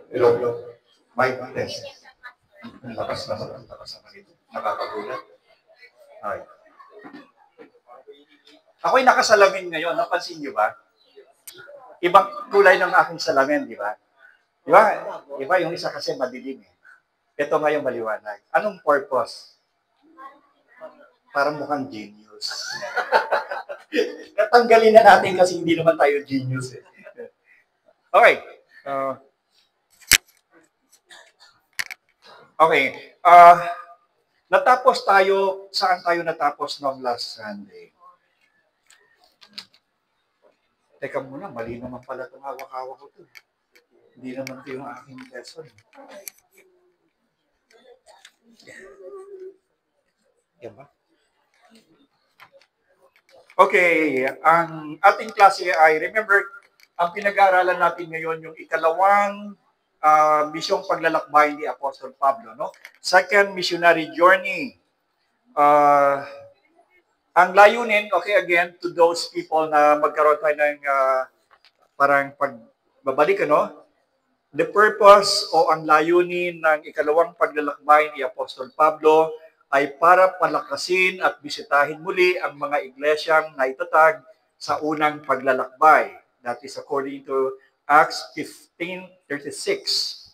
Hello, hello. Mic test. Ang lakas naman. Ang lakas naman ito. Nakakagulat. Ay. Ako'y nakasalamin ngayon. Napansin niyo ba? Ibang kulay ng aking salamin, di ba? Di ba? Iba yung isa kasi madilim eh. Ito nga yung maliwanag. Anong purpose? Parang mukhang genius. Natanggalin na natin kasi hindi naman tayo genius eh. Okay. Okay. Natapos tayo, saan tayo natapos noong last Sunday? Teka muna, mali naman pala itong hawak-hawak ko ito. Hindi naman ito yung aking lesson. Yan ba? Okay, ang ating klase ay, remember, ang pinag-aaralan natin ngayon yung ikalawang misyong paglalakbay ni Apostol Pablo, no? Second missionary journey. Ang layunin, okay, again, to those people na magkaroon tayo ng parang pagbabalik, ano? The purpose o ang layunin ng ikalawang paglalakbay ni Apostol Pablo ay para palakasin at bisitahin muli ang mga iglesyang naitatag sa unang paglalakbay. That is according to Acts 15:36.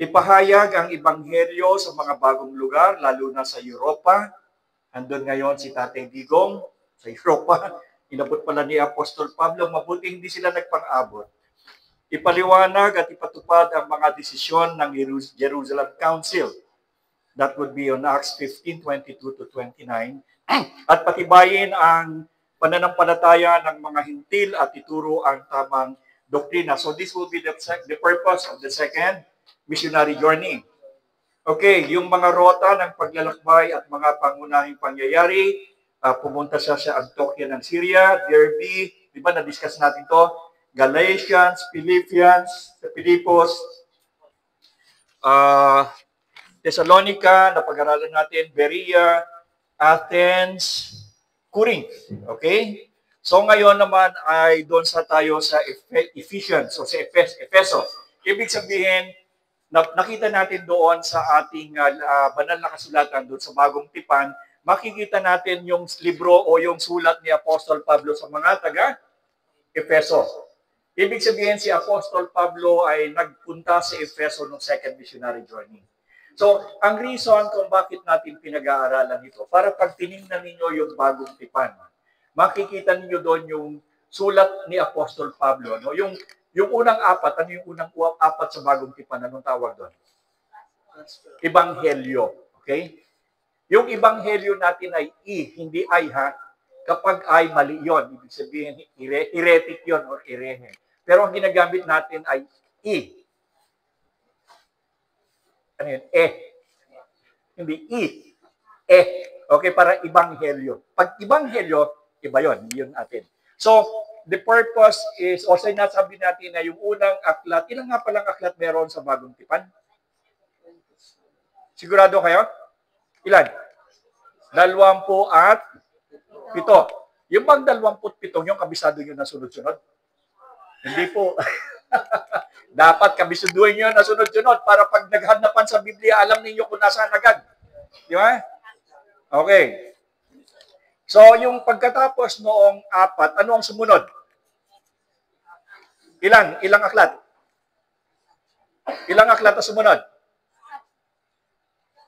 Ipahayag ang ebanghelyo sa mga bagong lugar, lalo na sa Europa. Andun ngayon si Tatay Digong sa Europa. Inabot pala ni Apostol Pablo, mabuti hindi sila nagpang-abot. Ipaliwanag at ipatupad ang mga desisyon ng Jerusalem Council. That would be on Acts 15:22-29. At patibayin ang pananampalataya ng mga hintil at ituro ang tamang doktrina. So this will be the purpose of the second missionary journey. Okay, yung mga rota ng paglalakbay at mga pangunahing pangyayari, pumunta siya sa Antioquia ng Syria, Derbe, di ba na-discuss natin to? Galatians, Philippians, Filipos, Thessalonica, napag-aralan natin, Berea, Athens, Corinth. Okay? So ngayon naman ay doon tayo sa Ephesians, o sa Efeso. Ibig sabihin, nakita natin doon sa ating banal na kasulatan doon sa Bagong Tipan, makikita natin yung libro o yung sulat ni Apostol Pablo sa mga taga-Efeso. Ibig sabihin si Apostol Pablo ay nagpunta sa Efeso noong second missionary journey. So, ang reason kung bakit natin pinag-aaralan ito, para pag tinignan ninyo yung Bagong Tipan, makikita ninyo doon yung sulat ni Apostol Pablo. No? Yung unang apat, ano yung unang apat sa Bagong Tipan? Anong tawag doon? Ebanghelyo. Okay? Yung ebanghelyo natin ay hindi ay ha. Kapag ay mali yun, ibig sabihin heretic yun or herehe. Pero ang ginagamit natin ay ano yun? Hindi Okay, para ebanghelyo. Pag ebanghelyo, iba yun. Hindi yun atin. So, the purpose is, also nasabi natin na yung unang aklat, ilang nga palang aklat meron sa Bagong Tipan? Sigurado kayo? Ilan? 27. Yung bang 27 yung kabisado nyo na sunod-sunod? Hindi po. Dapat kabisuduhin nyo na sunod-sunod para pag naghanapan sa Biblia, alam ninyo kung nasaan agad. Di ba? Okay. So, yung pagkatapos noong apat, ano ang sumunod? Ilang aklat? Ilang aklat ang sumunod?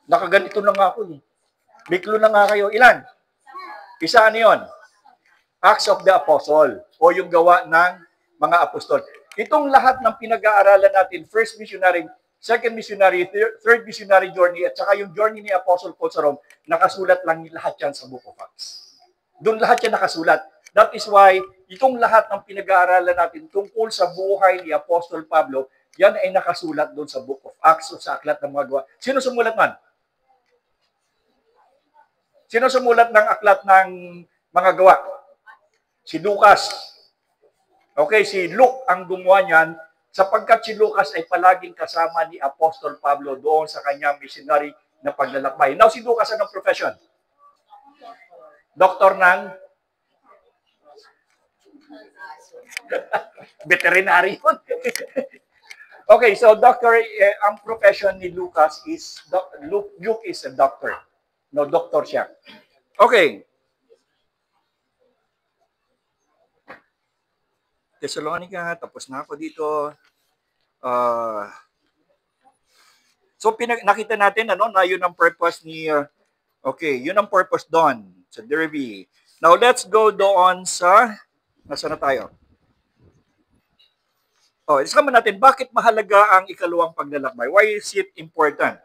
Nakaganito na nga ako. Biklo na nga kayo. Ilan? Isa ano yun? Acts of the Apostle o yung gawa ng mga apostol. Itong lahat ng pinag-aaralan natin, first missionary, second missionary, third missionary journey, at saka yung journey ni Apostle Paul sa Rome, nakasulat lang lahat yan sa Book of Acts. Doon lahat yan nakasulat. That is why, itong lahat ng pinag-aaralan natin tungkol sa buhay ni Apostol Pablo, yan ay nakasulat doon sa Book of Acts o sa aklat ng mga gawa. Sino sumulat man? Sino sumulat ng aklat ng mga gawa? Si Lucas. Okay, si Luke ang gumawa niyan sapagkat si Lucas ay palaging kasama ni Apostol Pablo doon sa kanyang missionary na paglalakbay. Now, si Lucas anong profession? Doktor ng Veterinary yun. Okay, so doctor, ang profession ni Lucas is, Luke is a doctor. No, doctor siya. Okay. Thessalonica, tapos na ako dito. So nakita natin ano na yun ang purpose ni okay, yun ang purpose doon sa Derby. Now let's go doon sa nasa na tayo? Oh, isama natin bakit mahalaga ang ikalawang paglalakbay. Why is it important?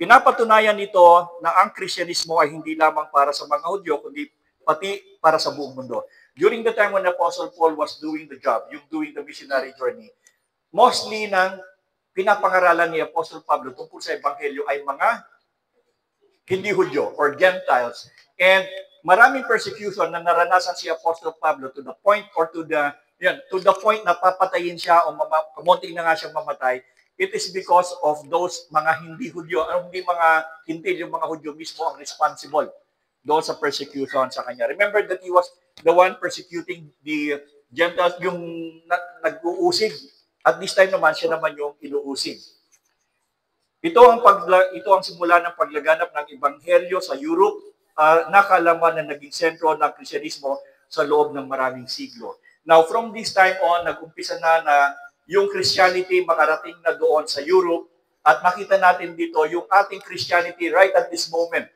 Pinapatunayan nito na ang Kristyanismo ay hindi lamang para sa mga Hudyo kundi pati para sa buong mundo. During the time when Apostle Paul was doing the job, yung doing the missionary journey, mostly ng pinapangaralan ni Apostle Pablo tungkol sa Ebanghelyo ay mga hindi Hudyo or Gentiles. And maraming persecution na naranasan si Apostle Pablo to the point or to the point na papatayin siya o kamunting na nga siyang mamatay. It is because of those mga hindi Hudyo, hindi mga hintil, yung mga Hudyo mismo ang responsible doon sa persecution sa kanya. Remember that he was the one persecuting the Gentiles, yung nag-uusig. At this time naman, siya naman yung inuusig. Ito ang simula ng paglaganap ng Ebanghelyo sa Europe, nakalaman na naging sentro ng Kristyanismo sa loob ng maraming siglo. Now, from this time on, nag-umpisa na yung Christianity makarating na doon sa Europe at makita natin dito yung ating Christianity right at this moment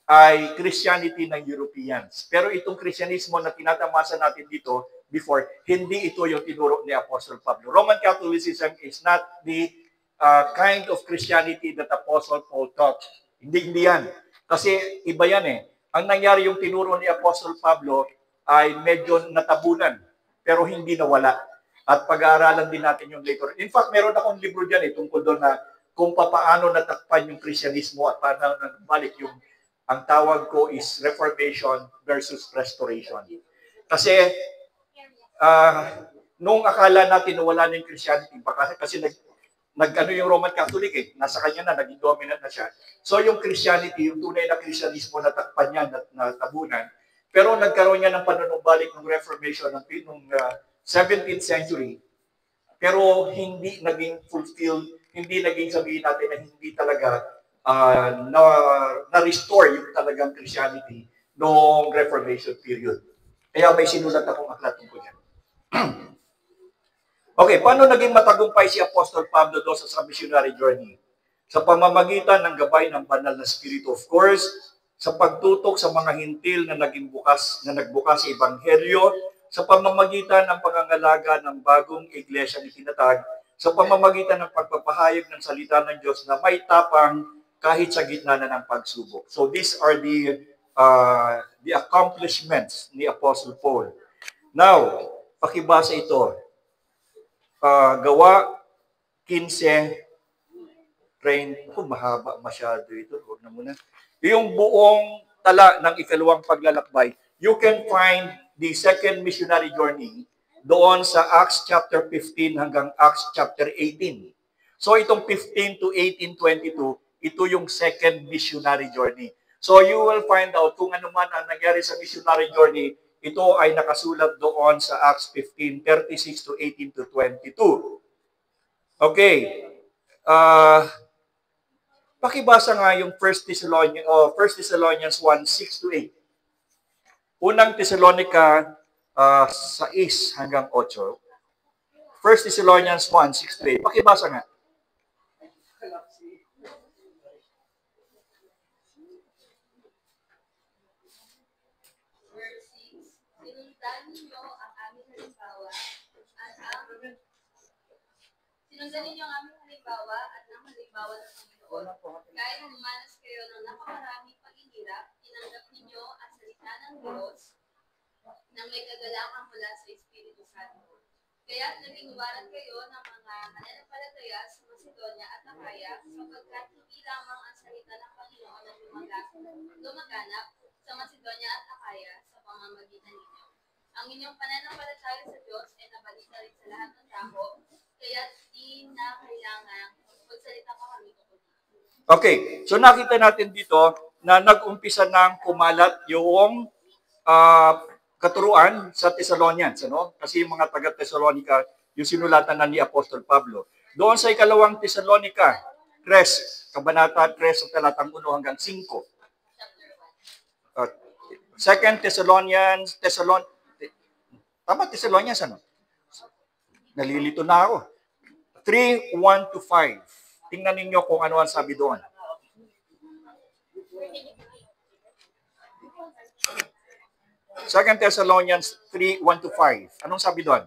ay Christianity ng Europeans. Pero itong Kristyanismo na tinatamasa natin dito before, hindi ito yung tinuro ni Apostle Pablo. Roman Catholicism is not the kind of Christianity that Apostle Paul taught. Hindi yan. Kasi iba yan eh. Ang nangyari yung tinuro ni Apostle Pablo ay medyo natabunan, pero hindi nawala. At pag-aaralan din natin yung later. In fact, meron akong libro dyan tungkol doon na kung paano natakpan yung Kristyanismo at paano nagbalik yung ang tawag ko is Reformation versus Restoration. Kasi nung akala natin na wala na yung Christianity, kasi nag-ano yung Roman Catholic nasa kanya na, naging dominant na siya. So yung Christianity, yung tunay na Kristyanismo, natakpan niya, natabunan. Pero nagkaroon niya ng panunumbalik ng Reformation ng 17th century. Pero hindi naging fulfilled, hindi naging sabihin natin na hindi talaga na-restore yung talagang Christianity noong Reformation period. Kaya may sinulat akong aklat tungkol yan. Okay, paano naging matagumpay si Apostol Pablo doon sa missionary journey? Sa pamamagitan ng gabay ng banal na Espiritu, of course, sa pagtutok sa mga hintil na nagbukas sa Ebanghelyo, sa pamamagitan ng pangangalaga ng bagong iglesia ni tinatag, sa pamamagitan ng pagpapahayag ng salita ng Diyos na may tapang kahit sa gitna na ng pagsubok. So these are the accomplishments ni Apostle Paul. Now, pakibasa ito. Gawa 15:30. Mahaba masyado ito. Huwag na muna. Yung buong tala ng ikalawang paglalakbay, you can find the second missionary journey doon sa Acts chapter 15 hanggang Acts chapter 18. So itong 15 to 18, 22, ito yung second missionary journey. So you will find out kung ano man ang nangyari sa missionary journey, ito ay nakasulat doon sa Acts 15, 36 to 18 to 22. Okay. Pakibasa nga yung 1 Thessalonians 1, 6 to 8. Unang Thessalonica 6 hanggang 8. 1 Thessalonians 1, 6 to 8. Pakibasa nga. Sinundan ninyo ang aming halimbawa at ang halimbawa ng Panginoon. Kahit humanas kayo ng napakaraming paghihirap, tinanggap ninyo ang salita ng Diyos nang may kagalakan mula sa Espiritu Santo. Kaya't naging waran kayo ng mga mananampalataya sa Macedonia at Akaya sapagkat hindi lamang ang salita ng Panginoon ang lumaganap sa Macedonia at Akaya sa pamamagitan ninyo. Ang inyong pananampalataya sa Diyos ay nabalita rin sa lahat ng tao, kaya di na kailangan magsalita pa kami tungkol dito. Okay, so nakita natin dito na nag-umpisa ng kumalat yung katuruan sa Thessalonians, ano? Kasi yung mga taga-Thessalonica, yung sinulatan na ni Apostol Pablo. Doon sa ikalawang Thessalonica, 3, kabanata 3 sa talatang 1 hanggang 5. Second Thessalonians, tama Thessalonians, ano? Nalilito na ako. 3:1 to 5. Tingnan ninyo kung ano ang sabi doon. Second Thessalonians 3:1 to 5. Anong sabi doon?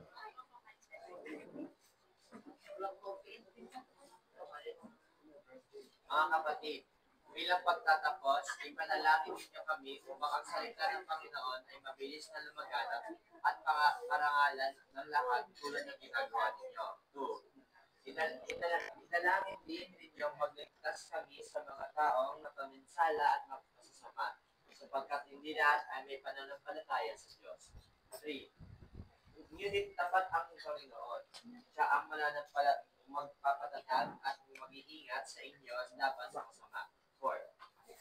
Mga kapatid, bilang pagtatapos, ipanalangin ninyo kami upang ang salita ng Panginoon ay mabilis na lumaganap at parangalan ng lahat tulad ng ginagawa ninyo. 2. Ipanalangin din ninyo magligtas kami sa mga taong napaminsala at magpasasama, sapagkat hindi lahat ay may pananampalataya sa Diyos. 3. Ngunit tapat ang Panginoon. Siya ang magpapatatag at mag-iingat sa inyo at dapat sa kasama. 4.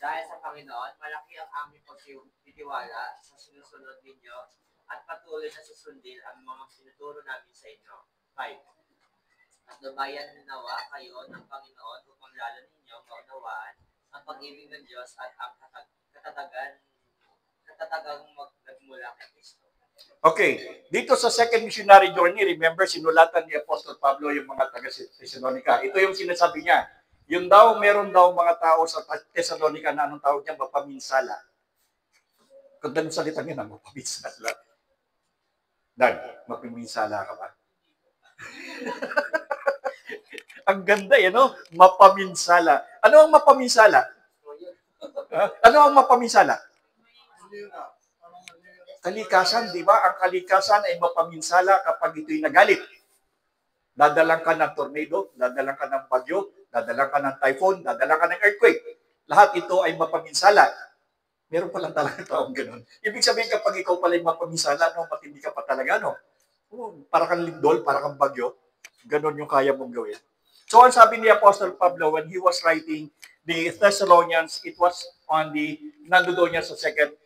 Dahil sa Panginoon, malaki ang aming pagtitiwala sa sinusunod ninyo at patuloy na susundin ang mga sinuturo namin sa inyo. 5. At nabayan nawa kayo ng Panginoon upang lalo ninyo maunawaan ang pag-ibig ng Diyos at ang katatagang nagmula kay Kristo. Okay, dito sa second missionary journey, remember, sinulatan ni Apostol Pablo yung mga taga-Thessalonica. Ito yung sinasabi niya. Yung daw, meron daw mga tao sa Thessalonica na anong tawag niya, mapaminsala. Kung ganun salita niya na, mapaminsala. Dan, mapaminsala ka ba? Ang ganda yan, no? Mapaminsala. Ano ang mapaminsala? Ano ang mapaminsala? Kalikasan, di ba? Ang kalikasan ay mapaminsala kapag ito'y nagalit. Dadalang ka ng tornado, dadalang ka ng bagyo, dadalang ka ng typhoon, dadalang ka ng earthquake. Lahat ito ay mapaminsala. Meron pa lang talaga taong ganun. Ibig sabihin kapag ikaw pala ay mapaminsala, no, matindi ka pa talaga, no? Para kang lindol, para kang bagyo, ganun yung kaya mong gawin. So, ang sabi ni Apostle Pablo when he was writing the Thessalonians, it was on nandoon niya sa second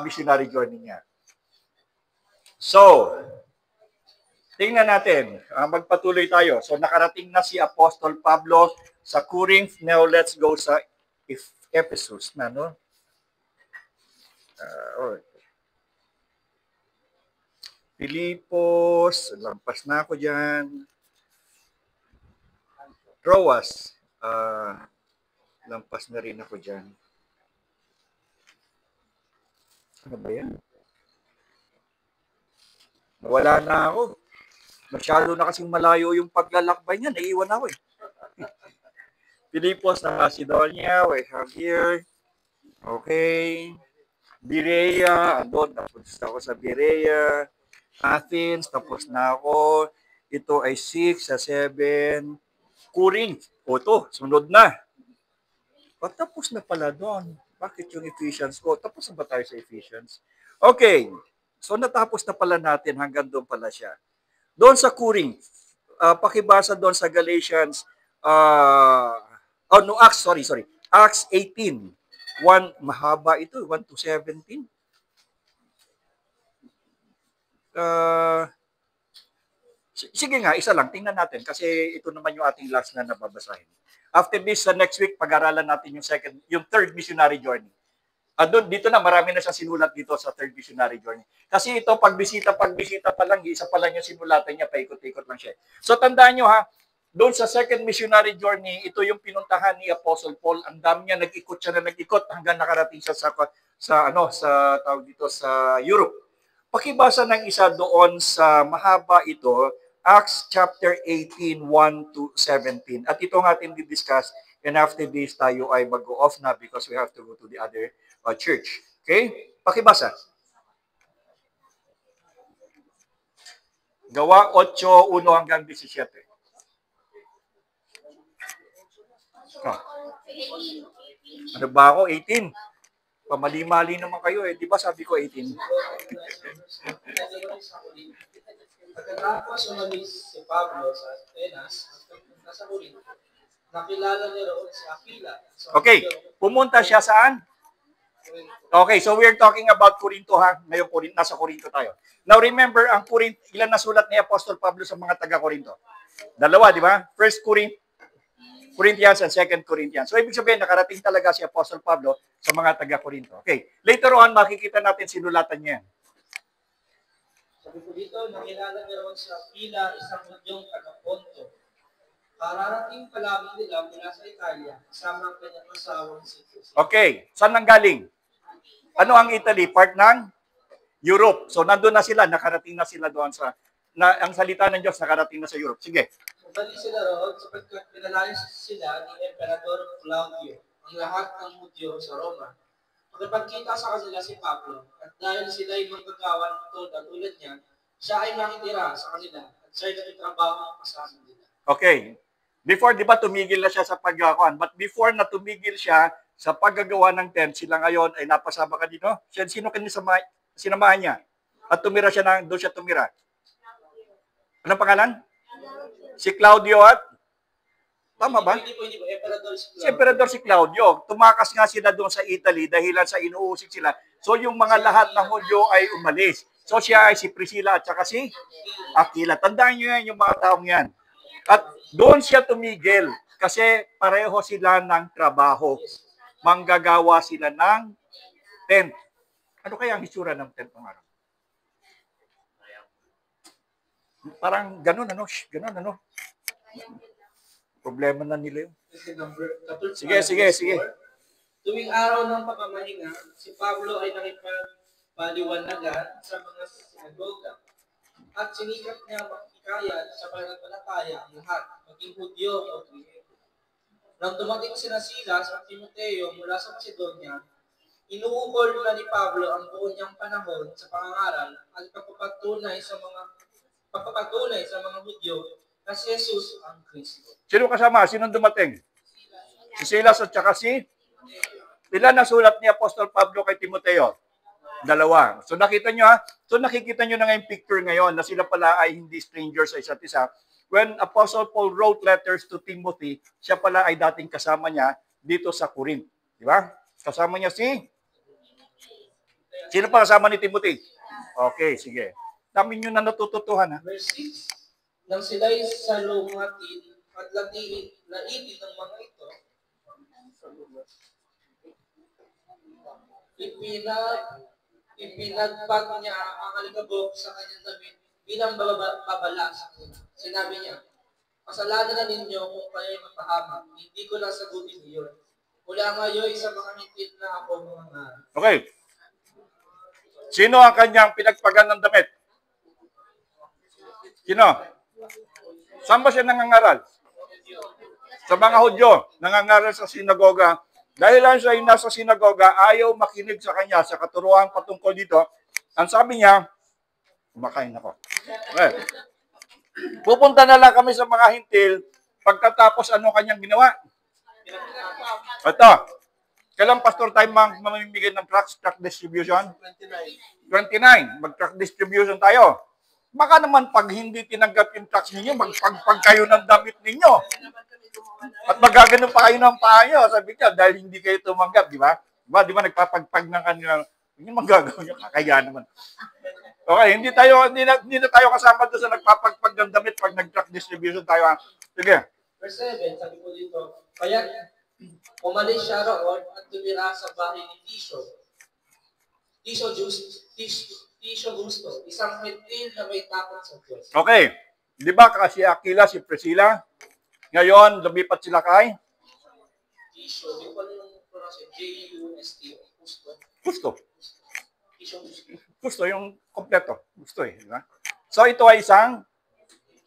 missionary journey niya. So, tingnan natin. Magpatuloy tayo. So, nakarating na si Apostol Pablo sa Corinth. Now, let's go sa Ephesus na, no? Alright. Filipos, lampas na ako dyan. Troas, lampas na rin ako dyan. Ano ba yan? Wala na ako. Masyado na kasing malayo yung paglalakbay niya. Naiiwan ako eh. Filipos na Macedonia, we have here. Okay. Berea, andun, tapos ako sa Berea. Athens, tapos na ako. Ito ay 6 sa 7. Corinth, o to, sunod na. Tapos na pala doon. Bakit yung Ephesians ko? Tapos na ba tayo sa Ephesians? Okay. So natapos na pala natin hanggang doon pala siya. Doon sa Corinth, pakibasa doon sa Galatians, Acts 18. 1, mahaba ito, 1 to 17. Sige nga, isa lang, tingnan natin kasi ito naman yung ating last na nababasahin. After this, next week, pag-aralan natin yung third missionary journey. Dito na, marami na siyang sinulat dito sa third missionary journey. Kasi ito, pagbisita pa lang, isa pa lang yung sinulatan niya, paikot-ikot lang siya. So, tandaan nyo ha, doon sa second missionary journey, ito yung pinuntahan ni Apostle Paul. Ang dami niya, nag-ikot hanggang nakarating siya sa tawag dito, sa Europe. Pakibasa ng isa doon sa mahaba ito, Acts chapter 18, 1 to 17. At ito nga ating di-discuss, and after this, tayo ay mag-go-off na because we have to go to the other church. Okay? Pakibasa. Gawa 8, 1 hanggang 17. Oh. Ano ba ako? 18. Pamali-mali naman kayo eh. Di ba sabi ko 18? Pagkatapos umalis si Pablo sa Atenas, nasa Corinth, nakilala niya roon si Aquila. Okay, pumunta siya saan? Okay, so we're talking about Corinto ha. Ngayon, nasa Corinto tayo. Now remember, ang Corinto, ilan na sulat ni Apostol Pablo sa mga taga-Corinto? Dalawa, di ba? First Corinthians and Second Corinthians. So ibig sabihin, nakarating talaga si Apostol Pablo sa mga taga-Corinto. Okay, later on, makikita natin sinulatan niya yan. Sabi ko dito, nakilala niya raw sa Pila, isang Hudyong taga-Ponto. Kararating pa lamang nila mula sa Italia, kasama ang kanyang asawang si Priscilla. Okay, saan nang galing? Ano ang Italy? Part ng Europe. So nandun na sila, nakarating na sila doon sa, ang salita ng Diyos nakarating na sa Europe. Sige. Balik sila roon sapagkat pinalayas sila ni Emperador Claudio, ang lahat ng Hudyo sa Roma. Pagkita sa kanila si Pablo, at dahil sila ay magkagawan tulad niya, siya ay nakitira sa kanila at siya ay nagtatrabaho kasama nila. Okay. Before, di ba, tumigil na siya sa paggakuan? But before na tumigil siya sa paggagawa ng tent, sila ngayon ay napasama ka dito. Sino sinamahan niya? At tumira siya doon siya tumira. Anong pangalan? Si Claudio at? Tama ba? Hindi po, Emperador si Si Emperador si Claudio. Tumakas nga sila doon sa Italy dahilan sa inuusig sila. So yung mga lahat ng Hudyo ay umalis. So siya ay si Priscilla at saka si Aquila. Tandaan niyo yan, yung mga taong yan. At doon siya tumigil kasi pareho sila ng trabaho. Manggagawa sila ng tent. Ano kaya ang itsura ng tent ng araw? Parang ganun ano? Problema na nila yun. Sige. Tuwing araw ng pagmamahinga, si Pablo ay nakipagpaliwanagan sa mga sinagoga at sinikap niya makikayat sa pananampalataya ang lahat, maging Hudyo o Griego. Nang dumating sina Silas at Timoteo mula sa Macedonia, inuukol na ni Pablo ang buo niyang panahon sa pangangaral at pagpapatunay sa mga Hudyo na si Jesus ang Kristo. Sino kasama? Sinong dumating? Si Silas at saka si? Ilan ang sulat ni Apostol Pablo kay Timoteo? 2. So nakita nyo ha? So nakikita nyo na ngayong picture ngayon na sila pala ay hindi strangers sa isa't isa. When Apostle Paul wrote letters to Timothy, siya pala ay dating kasama niya dito sa Corinth. Di ba? Kasama niya Sino pa kasama ni Timothy? Okay, sige. Dami nyo na natututuhan ha? Verse 6, nang sila'y salungatin at laitin ng mga ito, ipinagpag niya ang alikabok sa kanyang damit bilang babala sa kanila. Sinabi niya, kasalanan na ninyo kung kayo'y mapahamak. Hindi ko lang sagutin iyon. Mula ngayon sa mga hitit na ako mga nga. Okay. Sino ang kanyang pinagpagan ng damit? Sino? Saan ba siya nangangaral? Sa mga Hudyo, nangangaral sa sinagoga. Dahil lang siya yung nasa sinagoga, ayaw makinig sa kanya sa katuruan patungkol dito. Ang sabi niya, kumakain ako. Okay. Pupunta na lang kami sa mga hintil, pagkatapos ano kanyang ginawa? Ito. Kailan pastor tayo mamimigay ng truck distribution? 29. Mag-truck distribution tayo. Baka naman pag hindi tinanggap yung tax ninyo, magpagpag kayo ng damit ninyo. At magagano pa kayo ng paa nyo. Sabi niya, dahil hindi kayo tumanggap, di ba? Di ba nagpapagpag ng kanila, hindi magagawin nyo, kakaya naman. Okay, hindi na tayo kasama doon sa nagpapagpag ng damit pag nag-truck distribution tayo. Sige. Verse 7, sabi ko dito, kaya umalis siya roon at tumira sa bahay ni Tisio Gusto, isang hentil na may takot sa Diyos. Okay. Di ba kasi Aquila, si Priscilla, ngayon lumipat sila kay? Tisio, di ko yung pronunciation, J-U-S-T, Gusto. Tisio Gusto. Gusto yung kompleto. Gusto di ba? So ito ay isang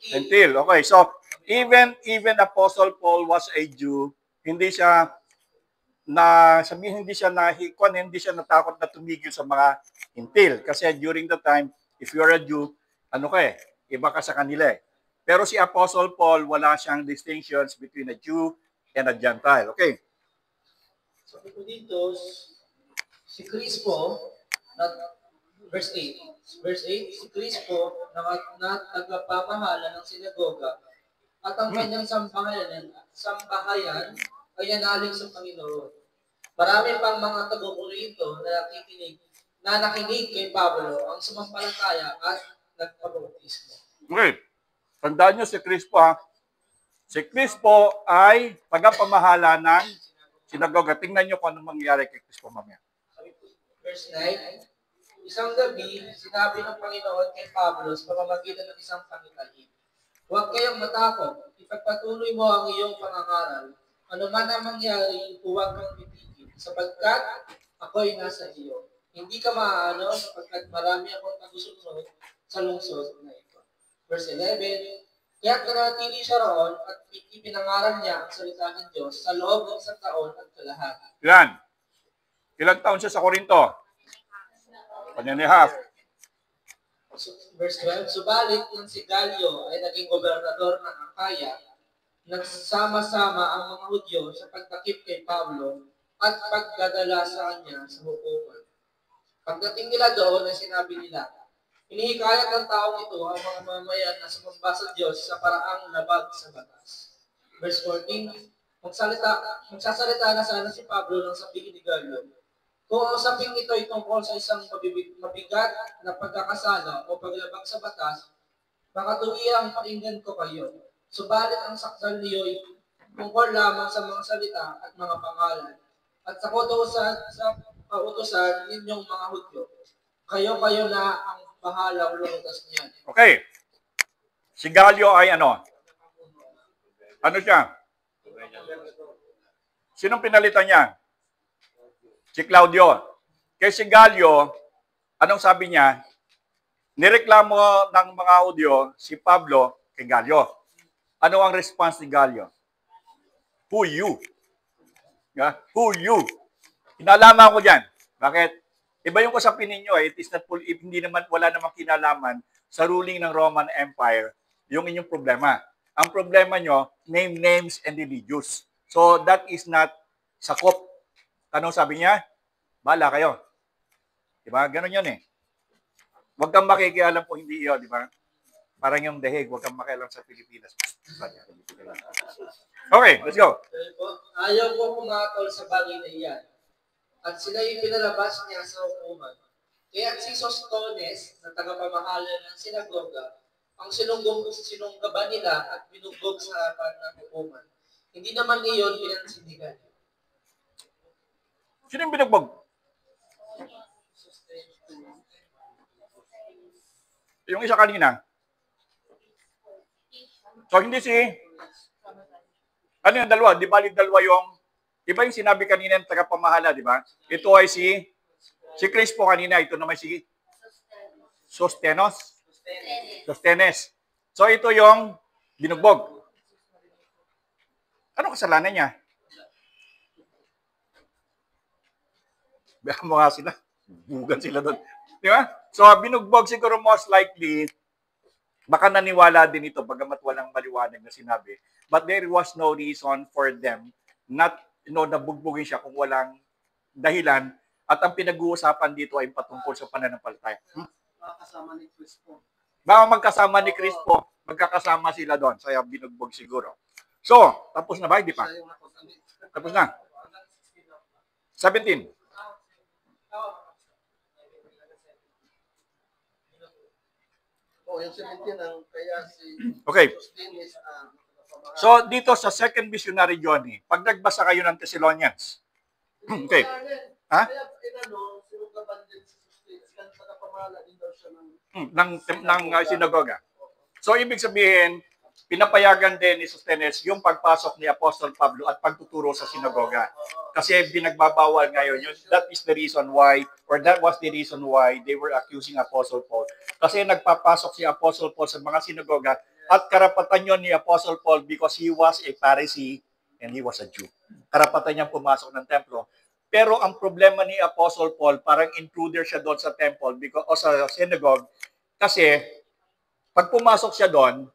hentil. Okay, so even Apostle Paul was a Jew, hindi siya natakot na tumigil sa mga hintil. Kasi during the time, if you're a Jew, iba ka sa kanila eh. Pero si Apostle Paul, wala siyang distinctions between a Jew and a Gentile. Okay. Sabi ko dito, si Crispo, verse 8, si Crispo na tagapamahala ng sinagoga at ang kanyang sambahayan ay nanalig sa Panginoon. Marami pang mga taga-Korinto na nakinig kay Pablo ang sumampalataya at nagpabautismo. Okay. Tandaan nyo si Crispo ha. Si Crispo ay tagapamahala ng sinagoga. Tingnan nyo kung anong mangyari kay Crispo mamaya. Verse 9, isang gabi, sinabi ng Panginoon kay Pablo sa pamamagitan ng isang pangitalin, huwag kayong matakot, ipagpatuloy mo ang iyong pangangaral. Ano man ang mangyari, huwag kang titigil, sapagkat ako'y nasa iyo. Hindi ka maaano sapagkat marami akong tagusunod sa lungsod na ito. Verse 11, kaya't nanatili siya roon at ipinangaral niya ang salita ng Diyos sa loob ng 1 taon at kalahati. Yan. Ilang taon siya sa Korinto? 1 and a half. Verse 12, subalit nang si Galio ay naging gobernador ng Akaya, nagsama-sama ang mga Hudyo sa pagtakip kay Pablo at pagdadala sa kanya sa hukuman. Pagdating nila doon ay sinabi nila, hinihikayat ng taong ito ang mga mamayan na sumamba sa Diyos sa paraang labag sa batas. Verse 14, magsasalita na sana si Pablo nang sabihin ni Galio, kung ang usaping ito ay tungkol sa isang mabigat na pagkakasala o paglabag sa batas, makatuwirang pakinggan ko kayo. Subalit ang sakdal niyo ay tungkol lamang sa mga salita at mga pangalan. At sa kautosan ninyong mga Hudyo, kayo na ang bahalang lumutas niyan. Okay. Si Galio ay ano? Ano siya? Sinong pinalitan niya? Si Claudio. Kaya si Galio, anong sabi niya? Nireklamo ng mga Hudyo si Pablo kay Galio. Ano ang response ni Galio? Who you? Yeah? Who you? Kinalaman ko dyan. Bakit? Iba yung usapin ninyo eh. It is not, hindi naman, wala namang kinalaman sa ruling ng Roman Empire yung inyong problema. Ang problema nyo, names, and religious. So, that is not sakop. Anong sabi niya? Bahala kayo. Diba? Ganon yun eh. Huwag kang makikialam kung hindi yun, di ba? Parang yung deheg, huwag kang makialam sa Pilipinas. Okay, let's go. Ayaw ko pumatol sa bagay na iyan. At sila yung pinalabas niya sa hukuman. Kaya si Sostones, na tagapamahala ng sinagoga, ang sinunggaban nila at binugbog sa harapan ng hukuman. Hindi naman niyon pinansindigan. Sino yung binugbog? Yung isa kanina. So, hindi si... Ano yung dalawa? Di bali dalawa yung... Iba yung sinabi kanina ng tagapamahala, di ba? Ito ay si Crispo kanina. Ito naman si Sostenes. So, ito yung binugbog. Ano kasalanan niya? Baka mo nga sila. Bugan sila doon. Di ba? So, binugbog siguro most likely, baka naniwala din ito, bagamat walang maliwanag na sinabi. But there was no reason for them not, nabugbugin siya kung walang dahilan. At ang pinag-uusapan dito ay patungkol sa pananampalataya. Makakasama ni Crispo. Baka magkasama ni Crispo, magkakasama sila doon. Kaya binugbog siguro. So, tapos na ba? Hindi pa. Tapos na. 17. Oh, yung 17 ang kaya si Okay. Sostenes So, dito sa second missionary journey, pag nagbasa kayo ng Thessalonians, okay. Ha? Kaya inano, sinugaban din si Sostenes kasi tagapamahala din daw siya ng sinagoga. So, ibig sabihin, pinapayagan din ni Sostenes yung pagpasok ni Apostol Pablo at pagtuturo sa sinagoga. Kasi binagbabawal ngayon. That is the reason why, or that was the reason why they were accusing Apostle Paul. Kasi nagpapasok si Apostle Paul sa mga sinagoga at karapatan yun ni Apostle Paul because he was a Pharisee and he was a Jew. Karapatan niyang pumasok ng templo. Pero ang problema ni Apostle Paul, parang intruder siya doon sa temple o sa synagogue kasi pag pumasok siya doon,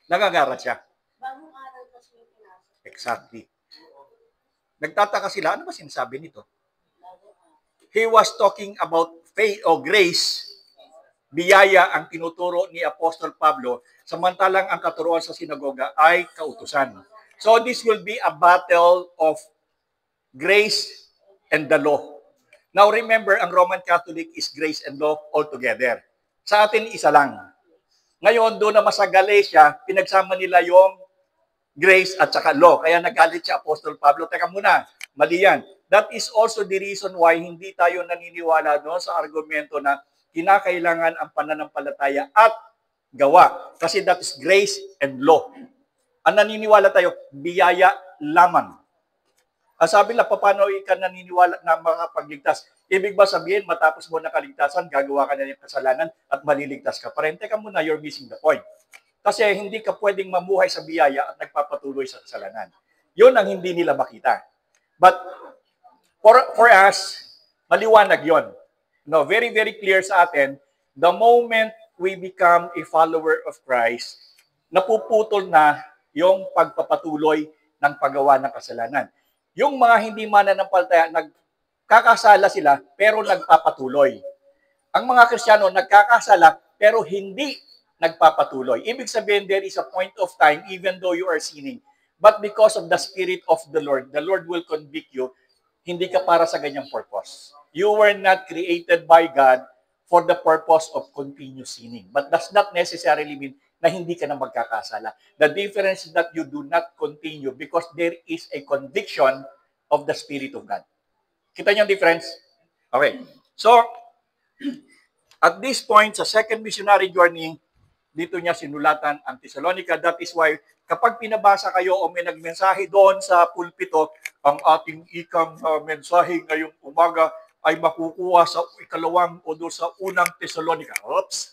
nagagarat siya. Bagong aral kasi yung pinasok. Exactly. Nagtataka sila, ano ba sinasabi nito? He was talking about faith or grace, biyaya ang tinuturo ni Apostol Pablo, samantalang ang katuruan sa sinagoga ay kautusan. So this will be a battle of grace and the law. Now remember, ang Roman Catholic is grace and law altogether. Sa atin, isa lang. Ngayon, doon naman sa Galatia, pinagsama nila yung grace at saka law. Kaya nagalit si Apostol Pablo. Teka muna, mali yan. That is also the reason why hindi tayo naniniwala doon sa argumento na kinakailangan ang pananampalataya at gawa. Kasi that is grace and law. Ang naniniwala tayo, biyaya lamang. Sabi lang, paano ka naniniwala na makapagligtas? Ibig ba sabihin, matapos mo na kaligtasan, gagawa ka na ng kasalanan at maliligtas ka pa rin? Teka muna, you're missing the point. Kasi hindi ka pwedeng mamuhay sa biyaya at nagpapatuloy sa kasalanan. Yun ang hindi nila makita. But for us, maliwanag yun. No, very, very clear sa atin, the moment we become a follower of Christ, napuputol na yung pagpapatuloy ng paggawa ng kasalanan. Yung mga hindi mananampalataya, nagkakasala sila pero nagpapatuloy. Ang mga Kristiyano nagkakasala pero hindi nagpapatuloy. Ibig sabihin, there is a point of time even though you are sinning. But because of the Spirit of the Lord will convict you. Hindi ka para sa ganyang purpose. You were not created by God for the purpose of continuous sinning. But does not necessarily mean na hindi ka na magkakasala. The difference is that you do not continue because there is a conviction of the Spirit of God. Kita niyo ang difference? Okay. So, at this point, sa second missionary journey, dito niya sinulatan ang Thessalonica. That is why, kapag pinabasa kayo o may nagmensahe doon sa pulpito, ang ating ikang mensahe ngayong umaga ay makukuha sa ikalawang o doon sa unang Thessalonica. Oops!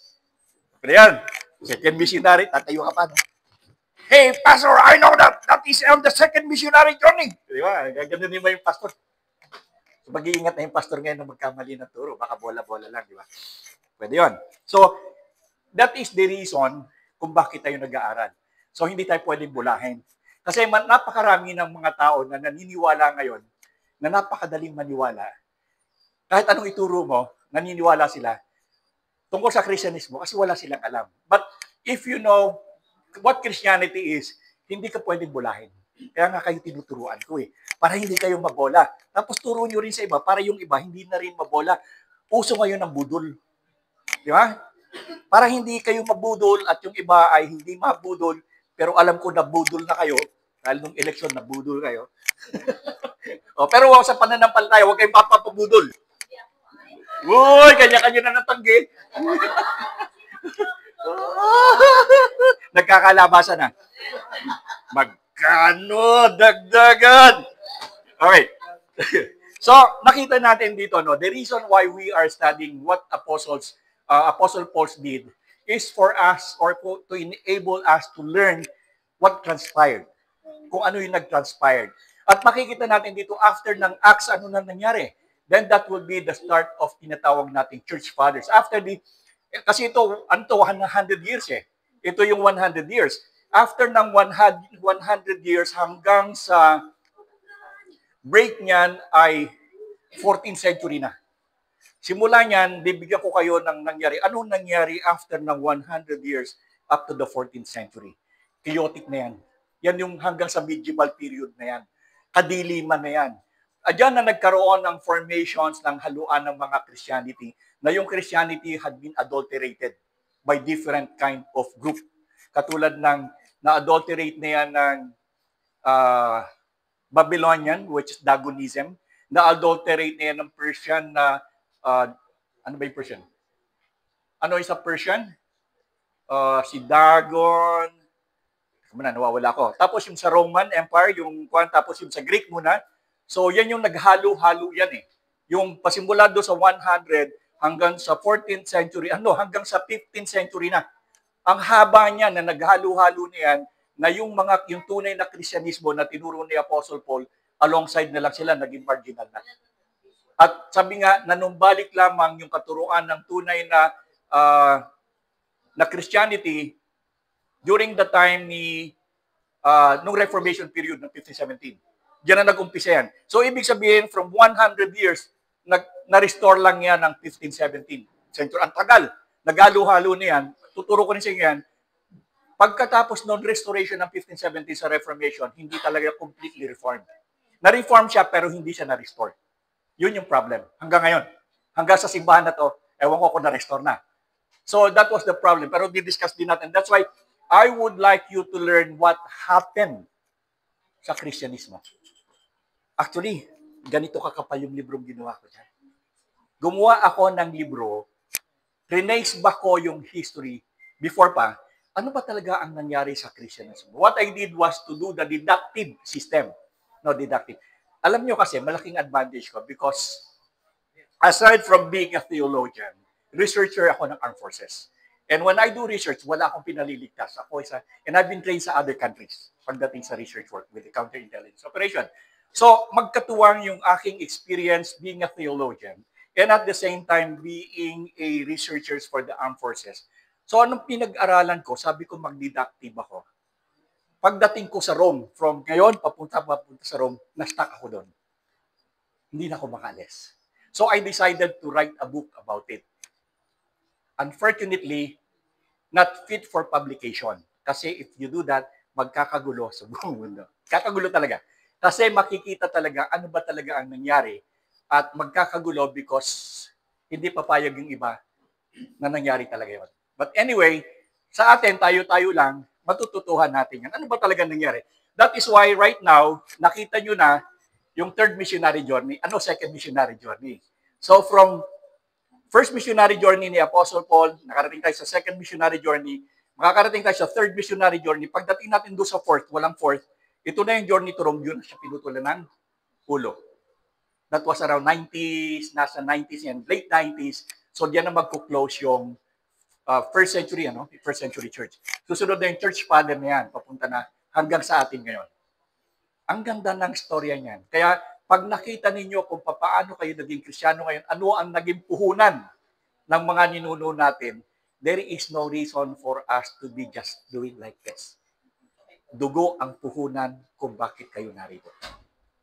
Pero yan, second missionary, tatayo ka pa, no? Hey, Pastor, I know that is on the second missionary journey. Di ba? Ganun din ba yung pastor? So, mag-iingat na yung pastor ngayon na magkamali ng turo. Baka bola-bola lang, di ba? Pwede yun. So, that is the reason kung bakit tayo nag-aaral. So, hindi tayo pwedeng bulahin. Kasi napakarami ng mga tao na naniniwala ngayon na napakadaling maniwala. Kahit anong ituro mo, naniniwala sila tungkol sa Christianismo kasi wala silang alam. But if you know what Christianity is, hindi ka pwedeng bulahin. Kaya nga kayo tinuturuan ko eh. Para hindi kayo mabola. Tapos turo nyo rin sa iba para yung iba hindi na rin mabola. Uso ngayon ng budol. Di ba? Para hindi kayo mabudol at yung iba ay hindi mabudol, pero alam ko na budol na kayo, dahil nung eleksyon na budol kayo. Pero sa pananampalataya, huwag kayong papapabudol. Uy, kanya-kanya na natanggi. Nagkakalabasan na. Magkano dagdagan? Okay. So, nakita natin dito, no, the reason why we are studying what Apostle Paul did is for us or to enable us to learn what transpired. Kung ano yung nag-transpired. At makikita natin dito, after ng Acts, ano na nangyari? Then that will be the start of tinatawag nating church fathers. Kasi ito, 100 years eh. Ito yung 100 years. After ng 100 years hanggang sa break niyan ay 14th century na. Simula niyan, bibigyan ko kayo ng nangyari. Anong nangyari after ng 100 years up to the 14th century? Chaotic na yan. Yan yung hanggang sa medieval period na yan. Kadiliman na yan. Diyan na nagkaroon ng formations ng haluan ng mga Christianity na yung Christianity had been adulterated by different kind of group. Katulad ng na-adulterate na yan ng Babylonian, which is Dagonism. Na-adulterate na yan ng Persian na, ano ba yung Persian? Ano isa Persian? Si Dagon. Muna, nawawala ko. Tapos yung sa Roman Empire, tapos yung sa Greek muna. So, yan yung naghalo-halo yan eh. Yung pasimula doon sa 100 hanggang sa 14th century, hanggang sa 15th century na. Ang haba niya na naghalo-halo niyan na yung tunay na Kristyanismo na tinuro ni Apostle Paul, alongside na lang sila, naging marginal na. At sabi nga, nanumbalik lamang yung katuruan ng tunay na Christianity during the time nung Reformation period ng 1517. Diyan na nag-umpisa yan. So, ibig sabihin, from 100 years, na-restore lang yan ng 1517 century. Ang tagal. Nagalo-halo na yan. Tuturo ko rin sa inyo yan. Pagkatapos ng restoration ng 1517 sa Reformation, hindi talaga completely reformed. Na-reform siya, pero hindi siya na-restore. Yun yung problem. Hanggang ngayon. Hanggang sa simbahan na to, ewan ko kung na-restore na. So that was the problem. Pero di-discuss din natin. That's why I would like you to learn what happened sa Kristyanismo. Actually, ganito kakapal yung librong ginawa ko dyan. Gumawa ako ng libro, rinace ba ko yung history before pa, ano ba talaga ang nangyari sa Kristyanismo? What I did was to do the deductive system. No, deductive. Alam nyo kasi, malaking advantage ko because aside from being a theologian, researcher ako ng armed forces. And when I do research, wala akong pinaliligtas. And I've been trained sa other countries pagdating sa research work with the counterintelligence operation. So, magkatuwang yung aking experience being a theologian and at the same time being a researcher for the armed forces. So, anong pinag-aralan ko? Sabi ko, mag-deductive ako. Pagdating ko sa Rome, from ngayon, papunta sa Rome, na-stuck ako doon. Hindi na ako makalis. So, I decided to write a book about it. Unfortunately, not fit for publication. Kasi if you do that, magkakagulo sa buong mundo. Kakagulo talaga. Kasi makikita talaga ano ba talaga ang nangyari at magkakagulo because hindi papayag yung iba na nangyari talaga yun. But anyway, sa atin, tayo-tayo lang, matututuhan natin yan. Ano ba talaga nangyari? That is why right now, nakita nyo na yung third missionary journey, second missionary journey. So from first missionary journey ni Apostle Paul, nakarating tayo sa second missionary journey, makakarating tayo sa third missionary journey. Pagdating natin doon sa fourth, walang fourth, ito na yung journey to Rome, yun siya pinutulan ng ulo. That was around 90s, nasa 90s and late 90s. So diyan na magko-close yung first century, first century church. Susunod na yung church father na yan, papunta na hanggang sa atin ngayon. Ang ganda ng storya niyan. Kaya pag nakita ninyo kung paano kayo naging Kristiyano ngayon, ano ang naging puhunan ng mga ninuno natin, there is no reason for us to be just doing like this. Dugo ang puhunan kung bakit kayo narito.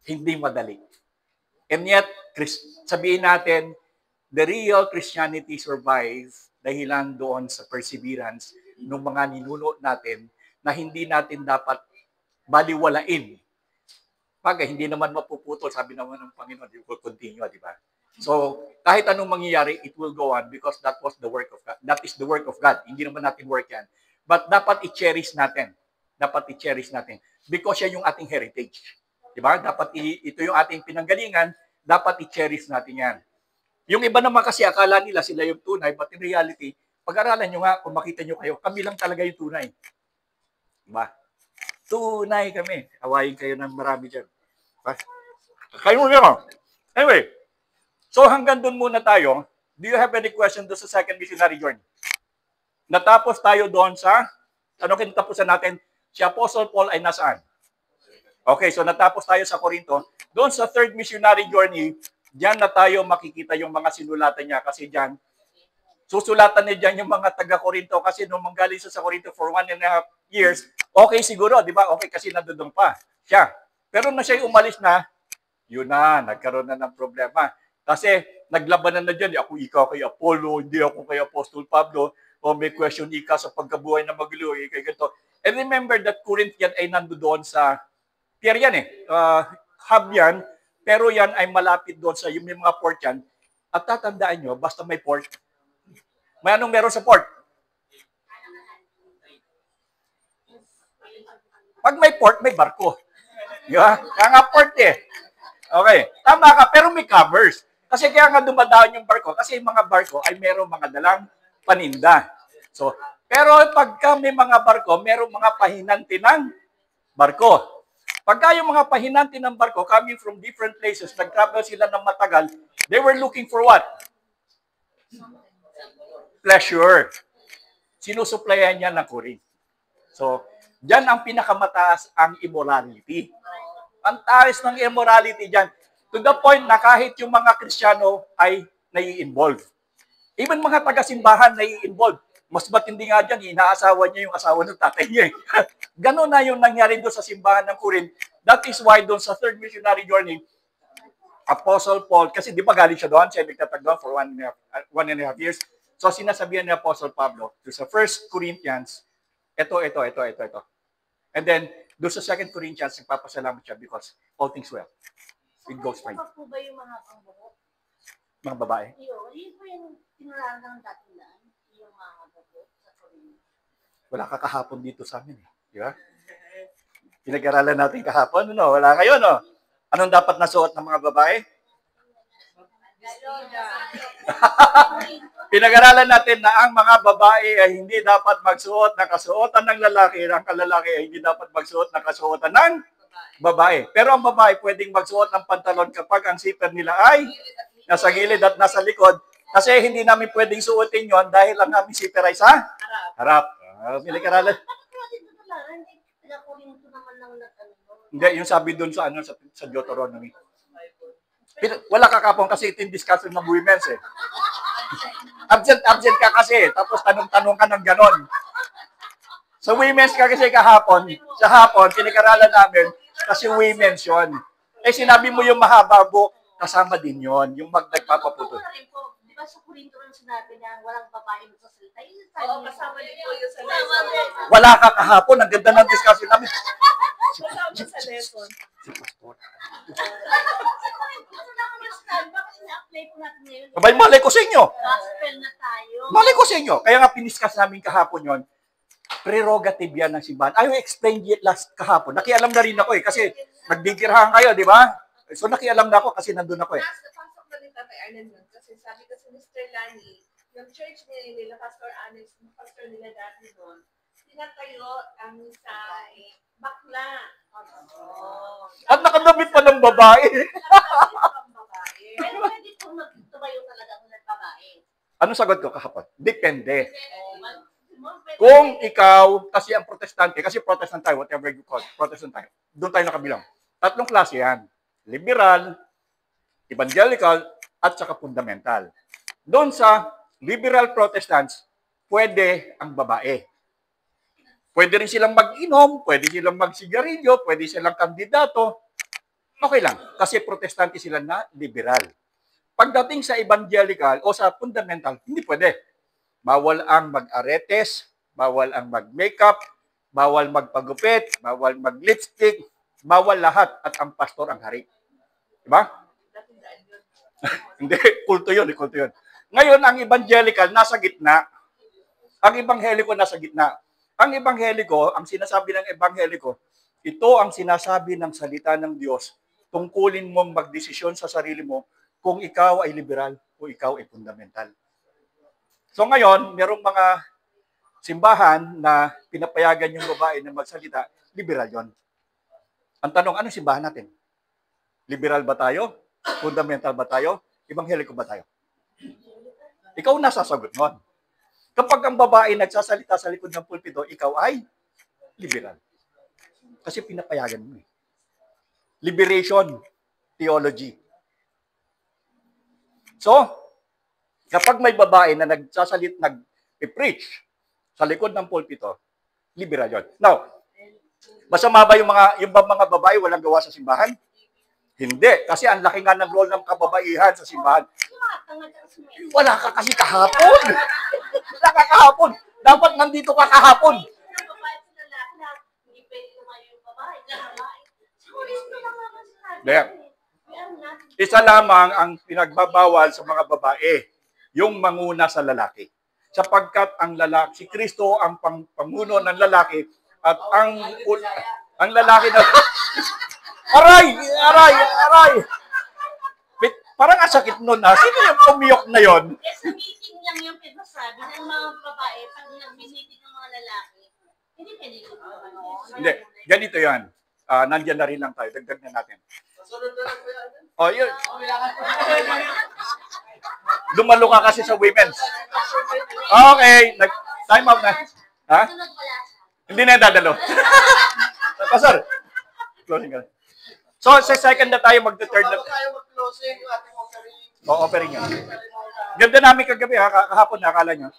Hindi madali. And yet, sabihin natin, the real Christianity survives dahilan doon sa perseverance ng mga ninuno natin na hindi natin dapat baliwalain. Pag hindi naman mapuputol, sabi naman ng Panginoon, it will continue, di ba? So, kahit anong mangyayari, it will go on because that was the work of God. That is the work of God. Hindi naman natin work yan. But dapat i-cherish natin. Dapat i-cherish natin. Because yan yung ating heritage. Diba? Dapat ito yung ating pinanggalingan, dapat i-cherish natin yan. Yung iba naman kasi akala nila sila yung tunay, but in reality, pag-aralan nyo nga, kung makita nyo kayo, kami lang talaga yung tunay. Diba? Tunay kami. Awayin kayo ng marami dyan. Kayo nyo. Anyway, so hanggang doon muna tayo. Do you have any question doon sa second missionary journey? Natapos tayo doon sa, kinatapusan natin? Si Apostle Paul ay nasaan? Okay, so natapos tayo sa Corinto. Doon sa third missionary journey, diyan na tayo makikita yung mga sinulatan niya. Kasi diyan, susulatan niya diyan yung mga taga-Corinto. Kasi nung manggaling sa Corinto for 1.5 years, okay siguro, di ba? Okay kasi nandun pa siya. Pero na siya umalis na, yun na, nagkaroon na ng problema. Kasi naglabanan na dyan, ako ikaw kay Apollo, hindi ako kay Apostol Pablo, o may question ika sa pagkabuhay na magulo, kay ganito. And remember that Corinthian ay nandoon sa pier yan hub yan, pero yan ay malapit doon sa yung may mga port yan. At tatandaan nyo, basta may port, may anong meron sa port? Pag may port, may barko. Diba? Kaya nga port Okay, tama ka, pero may covers. Kasi kaya nga dumadaan yung barko, kasi yung mga barko ay merong mga dalang paninda. So, pero pagka may mga barko, merong mga pahinanti ng barko. Pagka yung mga pahinanti ng barko, coming from different places, nag-travel sila ng matagal, they were looking for what? Pleasure. Sinusuplayan niya ng Corinth. So, diyan ang pinakamataas ang immorality. Ang taas ng immorality diyan. To the point na kahit yung mga Kristiyano ay nai-involve. Even mga taga-simbahan nai-involve. Mas matindi nga dyan, inaasawa niya yung asawa ng tatay niya. Ganon na yung nangyari doon sa simbahan ng Corinth. That is why doon sa third missionary journey, Apostle Paul, kasi di ba galing siya doon, siya nagtatag doon for 1.5 years. So sinasabihan ni Apostle Pablo, doon sa 1 Corinthians, ito. And then, doon sa 2 Corinthians, nagpapasalamat siya because all things well. It goes fine. Ano po ba yung mga pangbuhok? Mga babae. Yun po yung tinularan ng datingan, yung mga buhok sa Korea. Wala ka kahapon dito sa amin. Di ba? Pinag-aralan natin kahapon. No? Wala kayo, no? Anong dapat nasuot ng mga babae? Pinag-aralan natin na ang mga babae ay hindi dapat magsuot ng kasuotan ng lalaki, ang kalalaki ay hindi dapat magsuot ng kasuotan ng babae. Pero ang babae pwedeng magsuot ng pantalon kapag ang zipper nila ay nasa gilid at nasa likod. Kasi hindi namin pwedeng suotin yon dahil ang aming zipper ay sa harap. Pinag-aralan. Bakit natin tinularan? Pinakuling ito naman ng ano. Hindi, yung sabi doon sa sa Deuteronomy. Wala ka kapon kasi ito yung discussion ng women's eh. Absent ka kasi, tapos tanong-tanong ka ng ganon. Sa women's ka kasi kahapon, sa hapon, pinag-aralan namin, kasi women's yon. Eh sinabi mo yung mahaba buhok, kasama din yon, yung nagpapaputol. Di ba sa Korinto rin sinabi niya, walang babae magsasalita? Oo, kasama din po yun sa Tama lesson. din. Wala ka kahapon, ang ganda ng discussion namin. Kasama sa lesson. Bakit ina-apply po natin ngayon? Abay, malay ko sa inyo. Gospel na tayo. Malay ko sa inyo. Kaya nga piniskas namin kahapon yon. Prerogative yan ng simbahan. I will explain it last kahapon. Nakialam na rin ako eh. Kasi nagdikirahan kayo, di ba? So nakialam na ako kasi nandun ako eh. Pasok na rin kami Arlen nun. Kasi sabi kasi ni Mr. Lani, yung church nila, Pastor Alex, yung pastor nila dati doon, tinatayo ang sa bakla. At nakadamit pa ng babae. Pero pwede po magtubayo talaga kung nagbabae. Ano sagot ko kahapon? Depende. Kung ikaw, kasi ang protestante, kasi protestant tayo, whatever you call it, protestant tayo, doon tayo nakabilang. Tatlong klase yan. Liberal, evangelical, at saka fundamental. Doon sa liberal protestants, pwede ang babae. Pwede rin silang mag-inom, pwede silang magsigarilyo, pwede silang kandidato. Okay lang, kasi protestante sila na liberal. Pagdating sa evangelical o sa fundamental, hindi pwede. Bawal ang mag-aretes, bawal ang mag-makeup, bawal magpagupit, bawal mag-lipstick, bawal lahat at ang pastor ang hari. Diba? Hindi, kulto yun, kulto yun. Ngayon, ang evangelical nasa gitna. Ang ebangheliko nasa gitna. Ang ebangheliko, ang sinasabi ng ebangheliko, ito ang sinasabi ng salita ng Diyos. Tungkulin mong magdesisyon sa sarili mo kung ikaw ay liberal o ikaw ay fundamental. So ngayon, merong mga simbahan na pinapayagan yung babae na magsalita, liberal yon. Ang tanong, anong simbahan natin? Liberal ba tayo? Fundamental ba tayo? Ebangheliko ba tayo? Ikaw nasasagot nun. Kapag ang babae nagsasalita sa likod ng pulpito, ikaw ay liberal. Kasi pinapayagan mo eh. Liberation theology. So, kapag may babae na nag-preach sa likod ng pulpito, liberal yun. Now, masama ba yung mga babae walang gawa sa simbahan? Hindi. Kasi ang laki nga ng role ng kababaihan sa simbahan. Wala ka kasi kahapon. Wala ka kahapon. Dapat nandito ka kahapon. There. Isa lamang ang pinagbabawal sa mga babae, yung manguna sa lalaki. Sapagkat ang lalaki, si Kristo ang pamuno ng lalaki at ang lalaki na aray! Parang asakit nun ha. Sino yung pumiyok na yon? Sa meeting lang yung pinasabi ng mga babae pag nag-meeting ng mga lalaki. Hindi pwede ko. Hindi. Ganito yan. Nandiyan na rin lang tayo. Dagdag na natin. Sunod na lang po yan. Oh, yun. Dumalo ka kasi sa women's. Okay. Time out na. Ha? Sunod wala siya. Hindi na dadalo. Pastor. Closing ka. So, sa second na tayo mag-third na. Bago tayo mag-closing yung ating offering. O, offering yun. Ganda namin kagabi ha. Kahapon na, akala nyo.